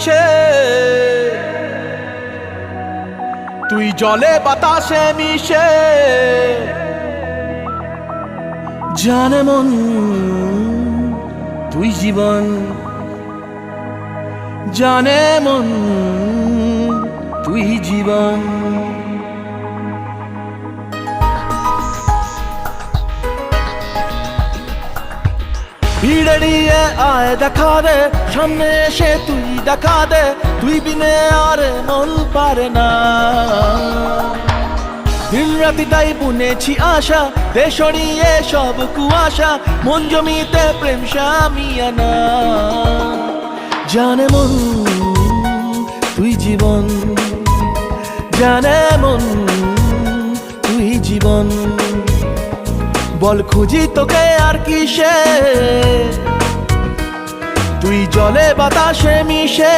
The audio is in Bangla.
কিসে, তুই জলে বাতাসে মিশে। জানে মন তুই জীবন, জানে মন তুই জীবন। ভিড়িয়ে আয় দেখা দে, সামনে এসে তুই দেখা দে, তুই বিনে আর মন পারে না। দিন রাতি তাই বুনেছি আশা, দে সরিয়ে সব কুয়াশা, মন জমিতে প্রেম শামিয়ানা। জানে মন তুই জীবন, জানে মন তুই জীবন। বল খুঁজি তোকে আর কিসে, তুই জলে বাতাসে মিশে।